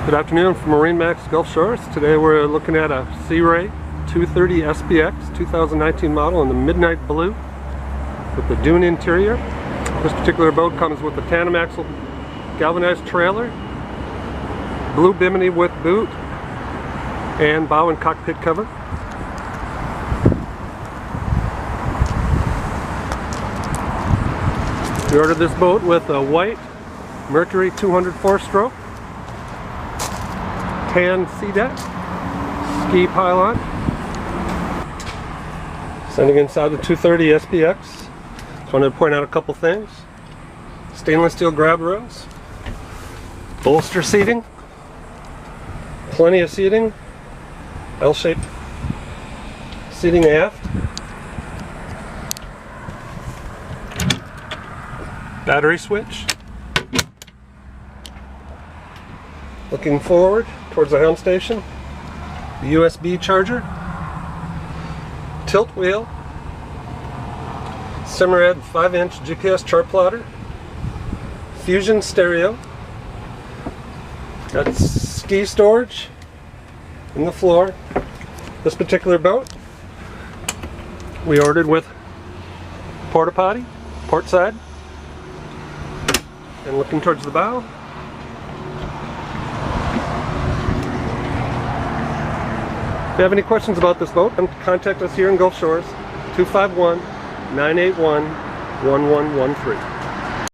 Good afternoon from MarineMax Gulf Shores. Today we're looking at a Sea Ray 230 SPX 2019 model in the midnight blue with the dune interior. This particular boat comes with a tandem axle galvanized trailer, blue bimini with boot, and bow and cockpit cover. We ordered this boat with a white Mercury 204 stroke, tan sea deck, ski pylon. Standing inside the 230 SPX, just wanted to point out a couple things. Stainless steel grab rails, bolster seating, plenty of seating, L-shaped seating aft, battery switch. Looking forward towards the helm station, the USB charger, tilt wheel, Simrad 5-inch GPS chart plotter, fusion stereo, got ski storage in the floor. This particular boat we ordered with porta potty, port side, and looking towards the bow. If you have any questions about this boat, contact us here in Gulf Shores, 251-981-1113.